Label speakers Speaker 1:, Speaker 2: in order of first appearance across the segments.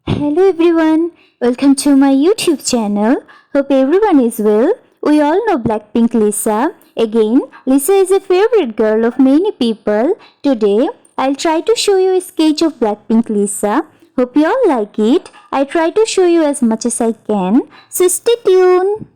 Speaker 1: Hello everyone, welcome to my YouTube channel. Hope everyone is well. We all know Blackpink Lisa. Again, Lisa is a favorite girl of many people. Today, I'll try to show you a sketch of Blackpink Lisa. Hope you all like it. I try to show you as much as I can. So stay tuned.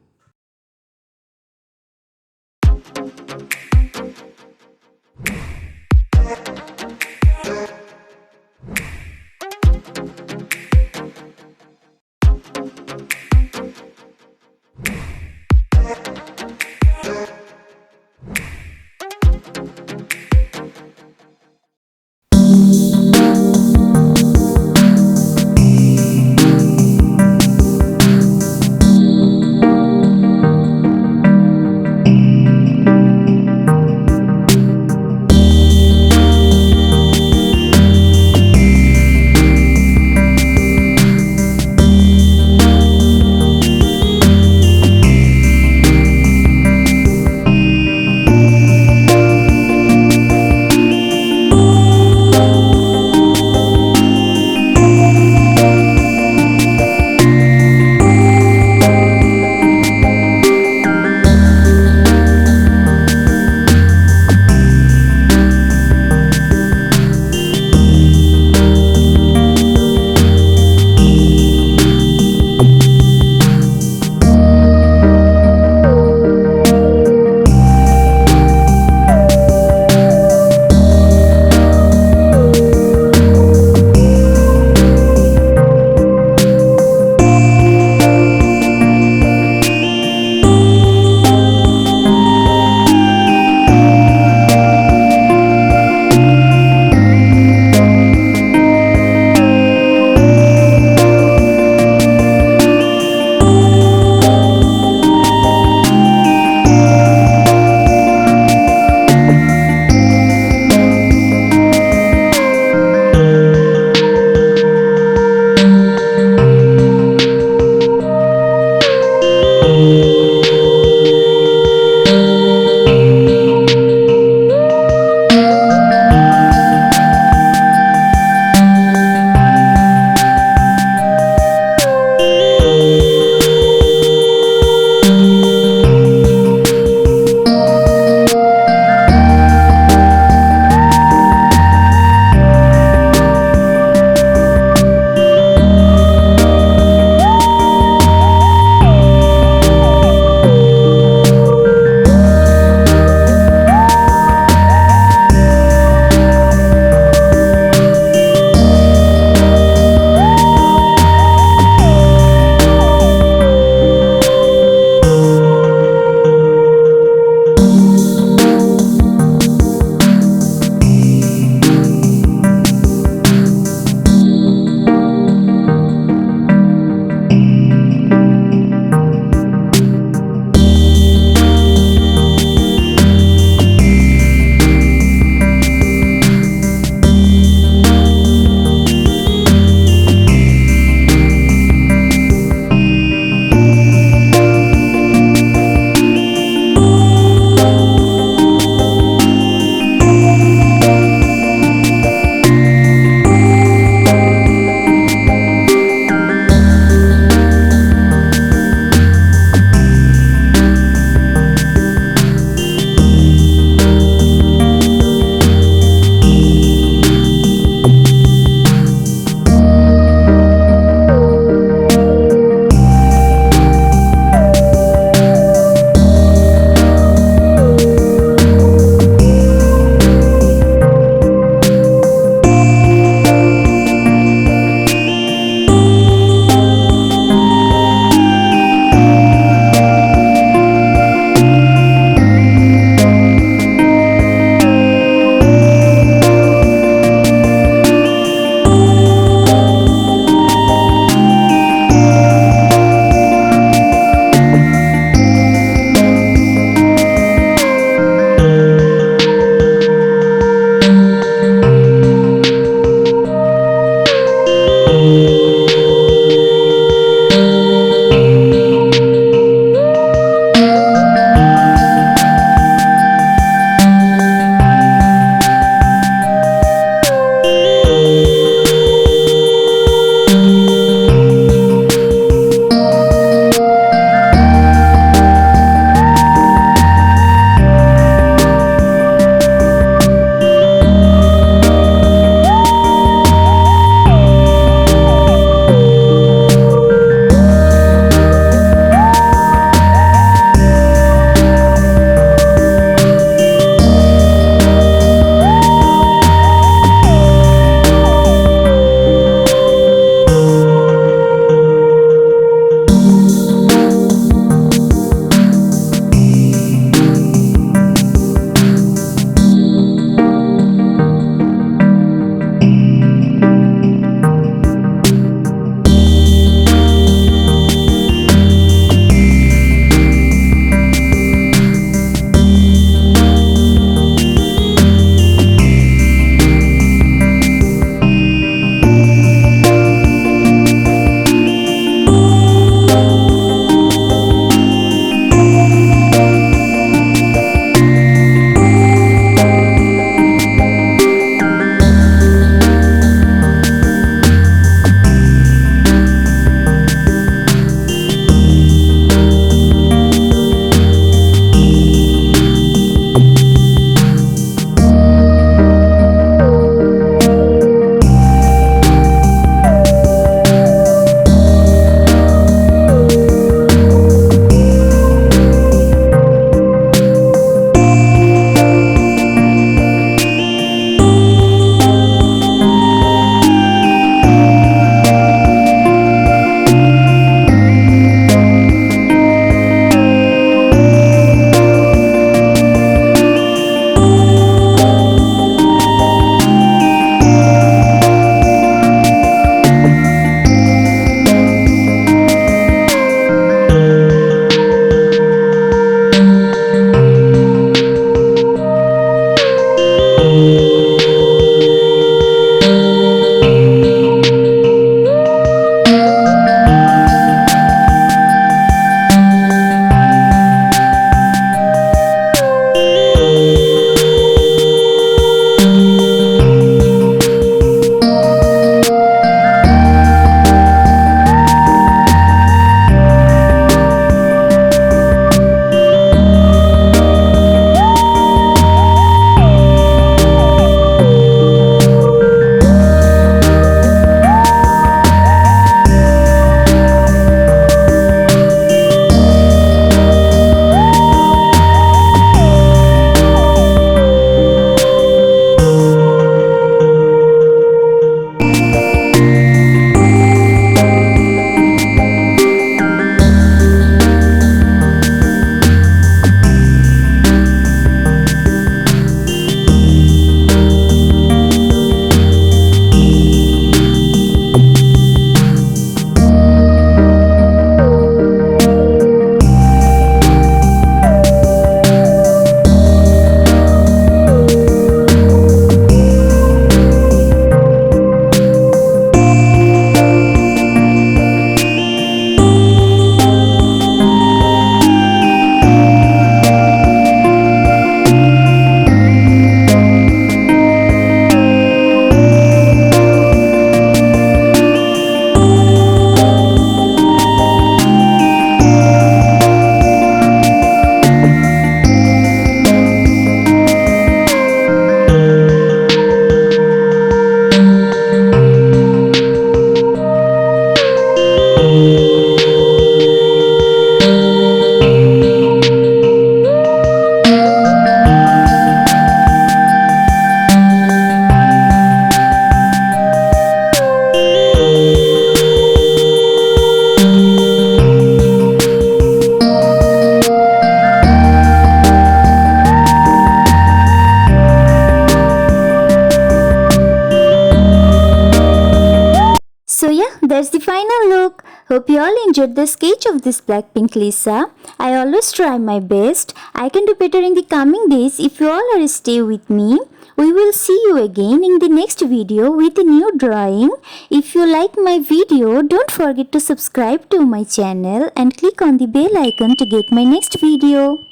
Speaker 1: So yeah, that's the final look. Hope you all enjoyed the sketch of this Blackpink Lisa. I always try my best. I can do better in the coming days if you all are stay with me. We will see you again in the next video with a new drawing. If you like my video, don't forget to subscribe to my channel and click on the bell icon to get my next video.